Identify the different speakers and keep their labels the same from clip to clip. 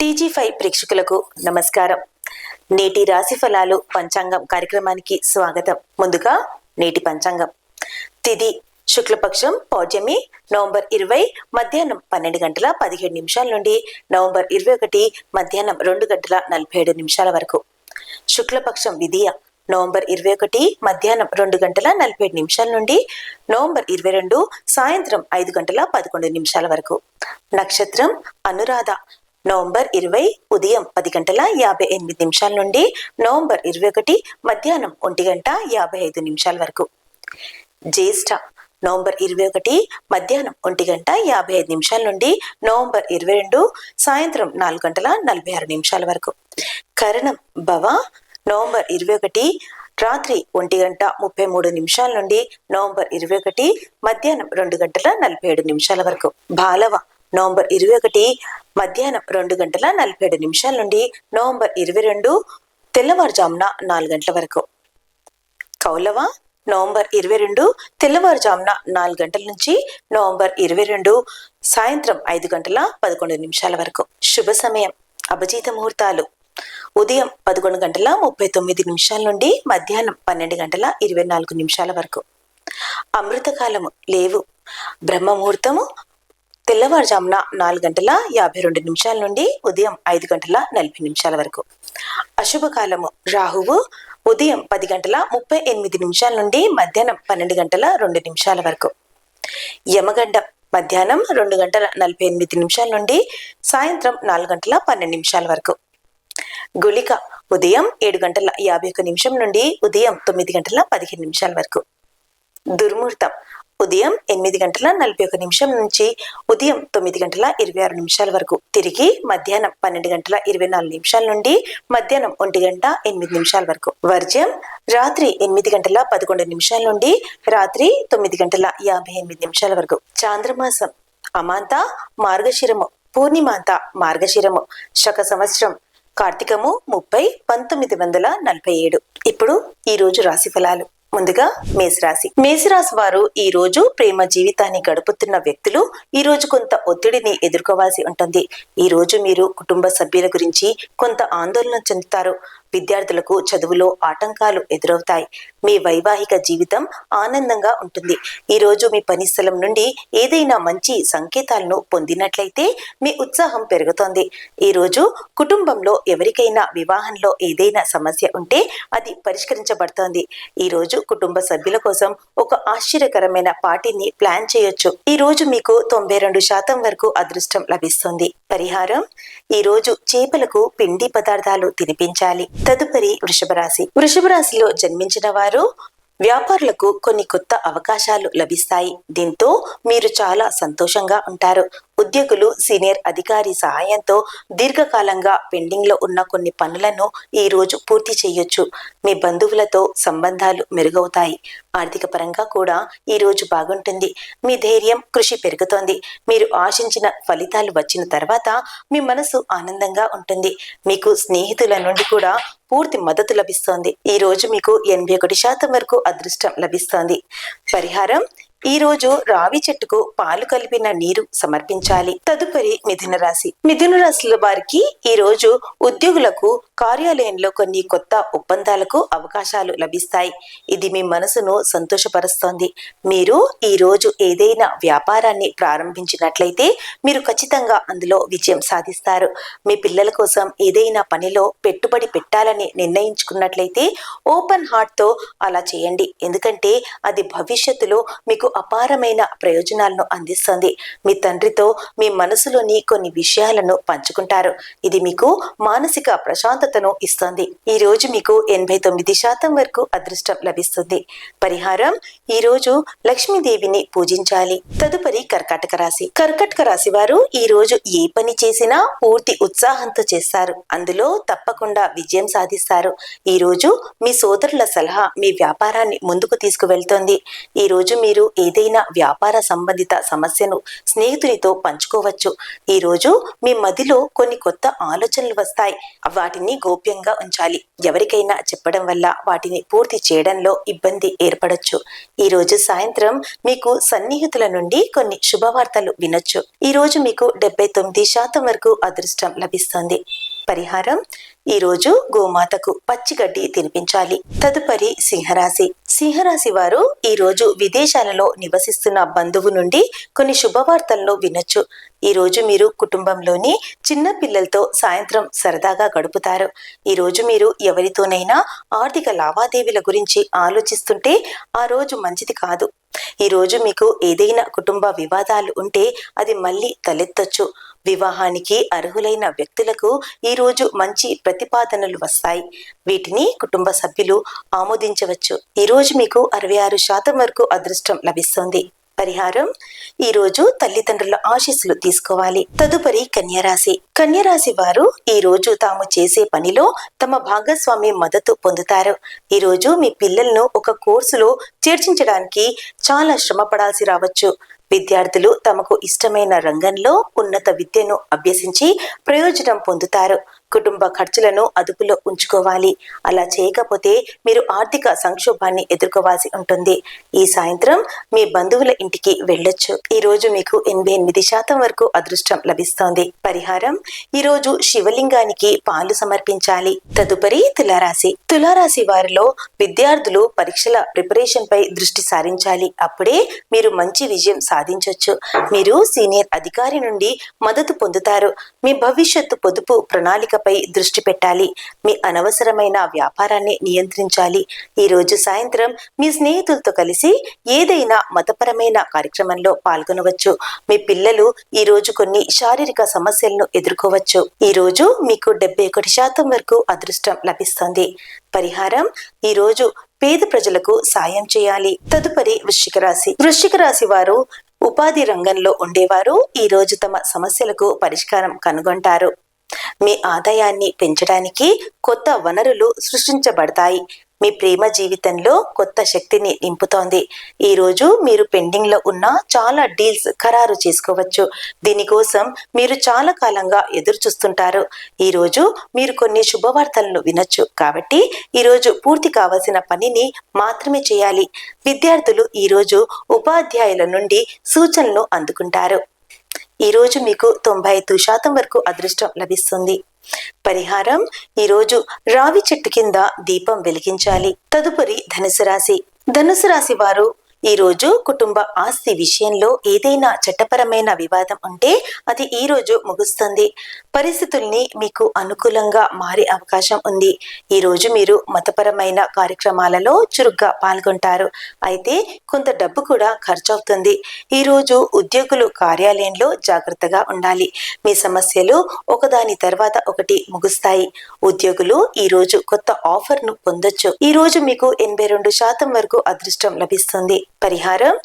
Speaker 1: టీజీ5 ప్రేక్షకులకు నమస్కారం. నేటి రాశి ఫలాలు పంచాంగం కార్యక్రమానికి స్వాగతం. ముందుగా నేటి పంచాంగం. తిథి శుక్లపక్షం పౌర్ణమి నవంబర్ 20 మధ్యాహ్నం 12 గంటల 17 నిమిషాల నుండి నవంబర్ 21 మధ్యాహ్నం 2 గంటల 47 నిమిషాల వరకు. శుక్లపక్షం విధియ నవంబర్ 21 మధ్యాహ్నం 2 గంటల 47 నిమిషాల నుండి నవంబర్ 22 సాయంత్రం 5 గంటల 11 నిమిషాల వరకు. నక్షత్రం అనురాధ నవంబర్ 20 ఉదయం 10 గంటల 58 నిమిషాల నుండి నవంబర్ 21 మధ్యాహ్నం 1 గంట 55 నిమిషాల వరకు. జ్యేష్ఠ నవంబర్ 21 మధ్యాహ్నం 1 గంట 55 నిమిషాల నుండి నవంబర్ 22 సాయంత్రం 4 గంటల 46 నిమిషాల వరకు. కరణం భవ నవంబర్ 21 రాత్రి 1 గంట 33 నిమిషాల నుండి నవంబర్ 21 మధ్యాహ్నం 2 గంటల 47 నిమిషాల వరకు. బాలవ నవంబర్ 21 మధ్యాహ్నం 2 గంటల 47 నిమిషాల నుండి నవంబర్ 22 తెల్లవారుజామున 4 గంటల వరకు. కౌలవ నవంబర్ 22 తెల్లవారుజామున 4 గంటల నుంచి నవంబర్ 22 సాయంత్రం 5 గంటల 11 నిమిషాల వరకు. శుభ సమయం అభిజిత ముహూర్తాలు ఉదయం 11 గంటల 39 నిమిషాల నుండి మధ్యాహ్నం 12 గంటల 24 నిమిషాల వరకు. అమృతకాలము లేవు. బ్రహ్మ ముహూర్తము తెల్లవారుజామున 4 గంటల 52 నిమిషాల నుండి ఉదయం 5 గంటల 40 నిమిషాల వరకు. అశుభకాలము రాహువు ఉదయం 10 గంటల 38 నిమిషాల నుండి మధ్యాహ్నం 12 గంటల 2 నిమిషాల వరకు. యమగండం మధ్యాహ్నం 2 గంటల 48 నిమిషాల నుండి సాయంత్రం 4 గంటల 12 నిమిషాల వరకు. గుళిక ఉదయం 7 గంటల 51 నిమిషం నుండి ఉదయం 9 గంటల 15 నిమిషాల వరకు. దుర్ముహూర్తం ఉదయం 8 గంటల 41 నిమిషం నుంచి ఉదయం 9 గంటల 26 నిమిషాల వరకు. తిరిగి మధ్యాహ్నం 12 గంటల 24 నిమిషాల నుండి మధ్యాహ్నం 1 గంట 8 నిమిషాల వరకు. వర్జ్యం రాత్రి 8 గంటల 11 నిమిషాల నుండి రాత్రి 9 గంటల 58 నిమిషాల వరకు. చాంద్రమాసం అమాంత మార్గశిరము పూర్ణిమాంత మార్గశిరము శక సంవత్సరం కార్తీకము 30 1947. ఇప్పుడు ఈ రోజు రాశి ఫలాలు. ముందుగా మేషరాశి. మేషరాశి వారు ఈ రోజు ప్రేమ జీవితాన్ని గడుపుతున్న వ్యక్తులు ఈ రోజు కొంత ఒత్తిడిని ఎదుర్కోవాల్సి ఉంటుంది. ఈ రోజు మీరు కుటుంబ సభ్యుల గురించి కొంత ఆందోళన చెందుతారు. విద్యార్థులకు చదువులో ఆటంకాలు ఎదురవుతాయి. మీ వైవాహిక జీవితం ఆనందంగా ఉంటుంది. ఈ రోజు మీ పని స్థలం నుండి ఏదైనా మంచి సంకేతాలను పొందినట్లయితే మీ ఉత్సాహం పెరుగుతోంది. ఈ రోజు కుటుంబంలో ఎవరికైనా వివాహంలో ఏదైనా సమస్య ఉంటే అది పరిష్కరించబడుతోంది. ఈ రోజు కుటుంబ సభ్యుల కోసం ఒక ఆశ్చర్యకరమైన పార్టీని ప్లాన్ చేయొచ్చు. ఈ రోజు మీకు 92% వరకు అదృష్టం లభిస్తుంది. పరిహారం ఈ రోజు చేపలకు పిండి పదార్థాలు తినిపించాలి. తదుపరి వృషభ రాశి. వృషభ రాశిలో జన్మించిన వారు వ్యాపారులకు కొన్ని కొత్త అవకాశాలు లభిస్తాయి. దీంతో మీరు చాలా సంతోషంగా ఉంటారు. ఉద్యోగులు సీనియర్ అధికారి సహాయంతో దీర్ఘకాలంగా పెండింగ్ లో ఉన్న కొన్ని పనులను ఈ రోజు పూర్తి చేయొచ్చు. మీ బంధువులతో సంబంధాలు మెరుగవుతాయి. ఆర్థిక పరంగా కూడా ఈ రోజు బాగుంటుంది. మీ ధైర్యం కృషి పెరుగుతోంది. మీరు ఆశించిన ఫలితాలు వచ్చిన తర్వాత మీ మనసు ఆనందంగా ఉంటుంది. మీకు స్నేహితుల నుండి కూడా పూర్తి మద్దతు లభిస్తోంది. ఈ రోజు మీకు 81% వరకు అదృష్టం లభిస్తోంది. పరిహారం ఈ రోజు రావి చెట్టుకు పాలు కలిపిన నీరు సమర్పించాలి. తదుపరి మిథున రాశి. మిథున రాశిలో వారికి ఈ రోజు ఉద్యోగులకు కార్యాలయంలో కొన్ని కొత్త ఒప్పందాలకు అవకాశాలు లభిస్తాయి. ఇది మీ మనసును సంతోషపరుస్తోంది. మీరు ఈ రోజు ఏదైనా వ్యాపారాన్ని ప్రారంభించినట్లయితే మీరు ఖచ్చితంగా అందులో విజయం సాధిస్తారు. మీ పిల్లల కోసం ఏదైనా పనిలో పెట్టుబడి పెట్టాలని నిర్ణయించుకున్నట్లయితే ఓపెన్ హార్ట్ తో అలా చేయండి. ఎందుకంటే అది భవిష్యత్తులో మీకు అపారమైన ప్రయోజనాలను అందిస్తుంది. మీ తండ్రితో మీ మనసులోని కొన్ని విషయాలను పంచుకుంటారు. ఇది మీకు మానసిక ప్రశాంతతను ఇస్తుంది. ఈ రోజు మీకు 89% వరకు అదృష్టం లభిస్తుంది. పరిహారం ఈ రోజు లక్ష్మీదేవిని పూజించాలి. తదుపరి కర్కాటక రాశి. కర్కాటక రాశి వారు ఈ రోజు ఏ పని చేసినా పూర్తి ఉత్సాహంతో చేస్తారు. అందులో తప్పకుండా విజయం సాధిస్తారు. ఈ రోజు మీ సోదరుల సలహా మీ వ్యాపారాన్ని ముందుకు తీసుకువెళ్తోంది. ఈ రోజు మీరు ఏదైనా వ్యాపార సంబంధిత సమస్యను స్నేహితునితో పంచుకోవచ్చు. ఈరోజు మీ మదిలో కొన్ని కొత్త ఆలోచనలు వస్తాయి. వాటిని గోప్యంగా ఉంచాలి. ఎవరికైనా చెప్పడం వల్ల వాటిని పూర్తి చేయడంలో ఇబ్బంది ఏర్పడొచ్చు. ఈరోజు సాయంత్రం మీకు సన్నిహితుల నుండి కొన్ని శుభవార్తలు వినొచ్చు. ఈరోజు మీకు 79% వరకు అదృష్టం లభిస్తుంది. పరిహారం: ఈరోజు గోమాతకు పచ్చిగడ్డి తినిపించాలి. తదుపరి సింహరాశి. సింహరాశి వారు ఈరోజు విదేశాలలో నివసిస్తున్న బంధువు నుండి కొన్ని శుభవార్తలను వినొచ్చు. ఈరోజు మీరు కుటుంబంలోని చిన్న పిల్లలతో సాయంత్రం సరదాగా గడుపుతారు. ఈరోజు మీరు ఎవరితోనైనా ఆర్థిక లావాదేవీల గురించి ఆలోచిస్తుంటే ఆ రోజు మంచిది కాదు. ఈరోజు మీకు ఏదైనా కుటుంబ వివాదాలు ఉంటే అది మళ్ళీ తలెత్తొచ్చు. వివాహానికి అర్హులైన వ్యక్తులకు ఈరోజు మంచి ప్రతిపాదనలు వస్తాయి. వీటిని కుటుంబ సభ్యులు ఆమోదించవచ్చు. ఈరోజు మీకు 66% వరకు అదృష్టం లభిస్తుంది. పరిహారం: ఈరోజు తల్లిదండ్రుల ఆశీస్సులు తీసుకోవాలి. తదుపరి కన్యరాశి. కన్యరాశి వారు ఈరోజు తాము చేసే పనిలో తమ భాగస్వామి మద్దతు పొందుతారు. ఈరోజు మీ పిల్లలను ఒక కోర్సులో చేర్చించడానికి చాలా శ్రమ పడాల్సి రావచ్చు. విద్యార్థులు తమకు ఇష్టమైన రంగంలో ఉన్నత విద్యను అభ్యసించి ప్రయోజనం పొందుతారు. కుటుంబ ఖర్చులను అదుపులో ఉంచుకోవాలి. అలా చేయకపోతే మీరు ఆర్థిక సంక్షోభాన్ని ఎదుర్కోవాల్సి ఉంటుంది. ఈ సాయంత్రం మీ బంధువుల ఇంటికి వెళ్ళొచ్చు. ఈరోజు మీకు 88% వరకు అదృష్టం లభిస్తోంది. పరిహారం: ఈరోజు శివలింగానికి పాలు సమర్పించాలి. తదుపరి తులారాశి. తులారాశి వారిలో విద్యార్థులు పరీక్షల ప్రిపరేషన్ పై దృష్టి సారించాలి. అప్పుడే మీరు మంచి విజయం సాధించొచ్చు. మీరు సీనియర్ అధికారి నుండి మద్దతు పొందుతారు. మీ భవిష్యత్తు పొదుపు ప్రణాళికపై దృష్టి పెట్టాలి. మీ అనవసరమైన వ్యాపారాన్ని నియంత్రించాలి. ఈ రోజు సాయంత్రం మీ స్నేహితులతో కలిసి ఏదైనా మతపరమైన కార్యక్రమంలో పాల్గొనవచ్చు. మీ పిల్లలు ఈ రోజు కొన్ని శారీరక సమస్యలను ఎదుర్కోవచ్చు. ఈ రోజు మీకు 71% వరకు అదృష్టం లభిస్తుంది. పరిహారం: ఈ రోజు పేద ప్రజలకు సాయం చేయాలి. తదుపరి వృశ్చిక రాశి. వృశ్చిక రాశి వారు ఉపాధి రంగంలో ఉండేవారు ఈ రోజు తమ సమస్యలకు పరిష్కారం కనుగొంటారు. మీ ఆదాయాన్ని పెంచడానికి కొత్త వనరులు సృష్టించబడతాయి. మీ ప్రేమ జీవితంలో కొత్త శక్తిని నింపుతోంది. ఈ రోజు మీరు పెండింగ్ లో ఉన్న చాలా డీల్స్ ఖరారు చేసుకోవచ్చు. దీనికోసం మీరు చాలా కాలంగా ఎదురు చూస్తుంటారు. ఈ రోజు మీరు కొన్ని శుభవార్తలను వినొచ్చు. కాబట్టి ఈ రోజు పూర్తి కావాల్సిన పనిని మాత్రమే చేయాలి. విద్యార్థులు ఈ రోజు ఉపాధ్యాయుల నుండి సూచనలు అందుకుంటారు. ఈ రోజు మీకు 95% వరకు అదృష్టం లభిస్తుంది. పరిహారం: ఈరోజు రావి చెట్టు కింద దీపం వెలిగించాలి. తదుపరి ధనుసు రాశి. ధనుసు రాశి వారు ఈ రోజు కుటుంబ ఆస్తి విషయంలో ఏదైనా చట్టపరమైన వివాదం ఉంటే అది ఈ రోజు ముగుస్తుంది. పరిస్థితుల్ని మీకు అనుకూలంగా మారే అవకాశం ఉంది. ఈ రోజు మీరు మతపరమైన కార్యక్రమాలలో చురుగ్గా పాల్గొంటారు. అయితే కొంత డబ్బు కూడా ఖర్చవుతుంది. ఈ రోజు ఉద్యోగులు కార్యాలయంలో జాగ్రత్తగా ఉండాలి. మీ సమస్యలు ఒకదాని తర్వాత ఒకటి ముగుస్తాయి. ఉద్యోగులు ఈ రోజు కొత్త ఆఫర్ ను పొందొచ్చు. ఈ రోజు మీకు 82% వరకు అదృష్టం లభిస్తుంది. పరిహారం: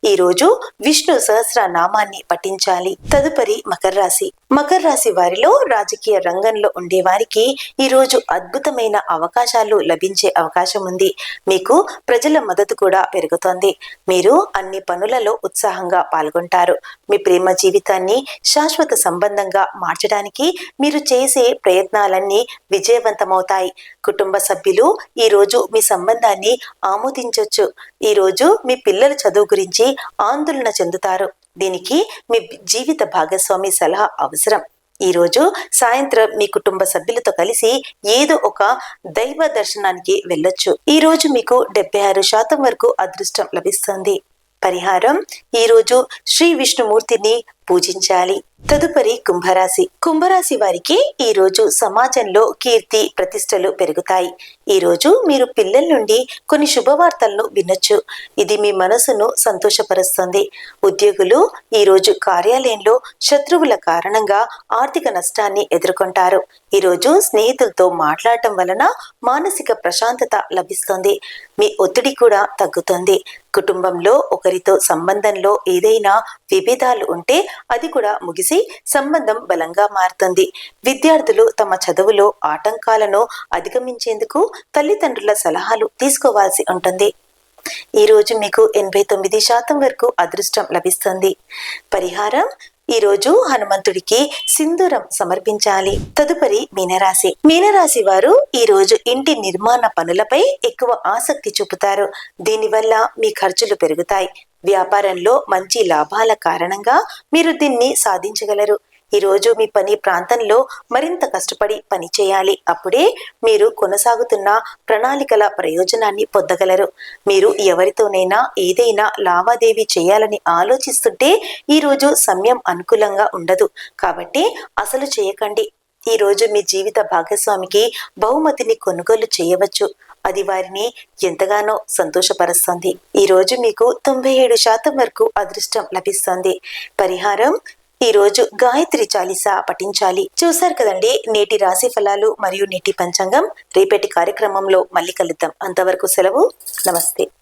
Speaker 1: ఈ రోజు విష్ణు సహస్రనామాన్ని పఠించాలి. తదుపరి మకర రాశి. మకర రాశి వారిలో రాజకీయ రంగంలో ఉండే వారికి ఈ రోజు అద్భుతమైన అవకాశాలు లభించే అవకాశం ఉంది. మీకు ప్రజల మద్దతు కూడా పెరుగుతోంది. మీరు అన్ని పనులలో ఉత్సాహంగా పాల్గొంటారు. మీ ప్రేమ జీవితాన్ని శాశ్వత సంబంధంగా మార్చడానికి మీరు చేసే ప్రయత్నాలన్నీ విజయవంతమవుతాయి. కుటుంబ సభ్యులు ఈ రోజు మీ సంబంధాన్ని ఆమోదించొచ్చు. ఈ రోజు మీ పిల్లల చదువు గురించి ఆందోళన చెందుతారు. దీనికి మీ జీవిత భాగస్వామి సలహా అవసరం. ఈ రోజు సాయంత్రం మీ కుటుంబ సభ్యులతో కలిసి ఏదో ఒక దైవ దర్శనానికి వెళ్ళొచ్చు. ఈ రోజు మీకు 76% వరకు అదృష్టం లభిస్తుంది. పరిహారం: ఈ రోజు శ్రీ విష్ణుమూర్తిని పూజించాలి. తదుపరి కుంభరాశి. కుంభరాశి వారికి ఈ రోజు సమాజంలో కీర్తి ప్రతిష్టలు పెరుగుతాయి. ఈ రోజు మీరు పిల్లల నుండి కొన్ని శుభవార్తలను వినొచ్చు. ఇది మీ మనసును సంతోషపరుస్తుంది. ఉద్యోగులు ఈ రోజు కార్యాలయంలో శత్రువుల కారణంగా ఆర్థిక నష్టాన్ని ఎదుర్కొంటారు. ఈ రోజు స్నేహితులతో మాట్లాడటం వలన మానసిక ప్రశాంతత లభిస్తుంది. మీ ఒత్తిడి కూడా తగ్గుతుంది. కుటుంబంలో ఒకరితో సంబంధంలో ఏదైనా విభేదాలు ఉంటే అది కూడా ముగిసి సంబంధం బలంగా మారుతుంది. విద్యార్థులు తమ చదువులో ఆటంకాలను అధిగమించేందుకు తల్లిదండ్రుల సలహాలు తీసుకోవాల్సి ఉంటుంది. ఈ రోజు మీకు 89% వరకు అదృష్టం లభిస్తుంది. పరిహారం: ఈ రోజు హనుమంతుడికి సింధూరం సమర్పించాలి. తదుపరి మీనరాశి. మీనరాశి వారు ఈ రోజు ఇంటి నిర్మాణ పనులపై ఎక్కువ ఆసక్తి చూపుతారు. దీనివల్ల మీ ఖర్చులు పెరుగుతాయి. వ్యాపారంలో మంచి లాభాల కారణంగా మీరు దీన్ని సాధించగలరు. ఈ రోజు మీ పని ప్రాంతంలో మరింత కష్టపడి పని చేయాలి. అప్పుడే మీరు కొనసాగుతున్న ప్రణాళికల ప్రయోజనాన్ని పొందగలరు. మీరు ఎవరితోనైనా ఏదైనా లావాదేవీ చేయాలని ఆలోచిస్తుంటే ఈ రోజు సమయం అనుకూలంగా ఉండదు. కాబట్టి అసలు చేయకండి. ఈ రోజు మీ జీవిత భాగస్వామికి బహుమతిని కొనుగోలు చేయవచ్చు. అది వారిని ఎంతగానో సంతోషపరుస్తుంది. ఈ రోజు మీకు 97% వరకు అదృష్టం లభిస్తుంది. పరిహారం: ఈ రోజు గాయత్రి చాలీసా పఠించాలి. చూశారు కదండి నేటి రాశి ఫలాలు మరియు నేటి పంచాంగం. రేపటి కార్యక్రమంలో మళ్ళీ కలుద్దాం. అంతవరకు సెలవు. నమస్తే.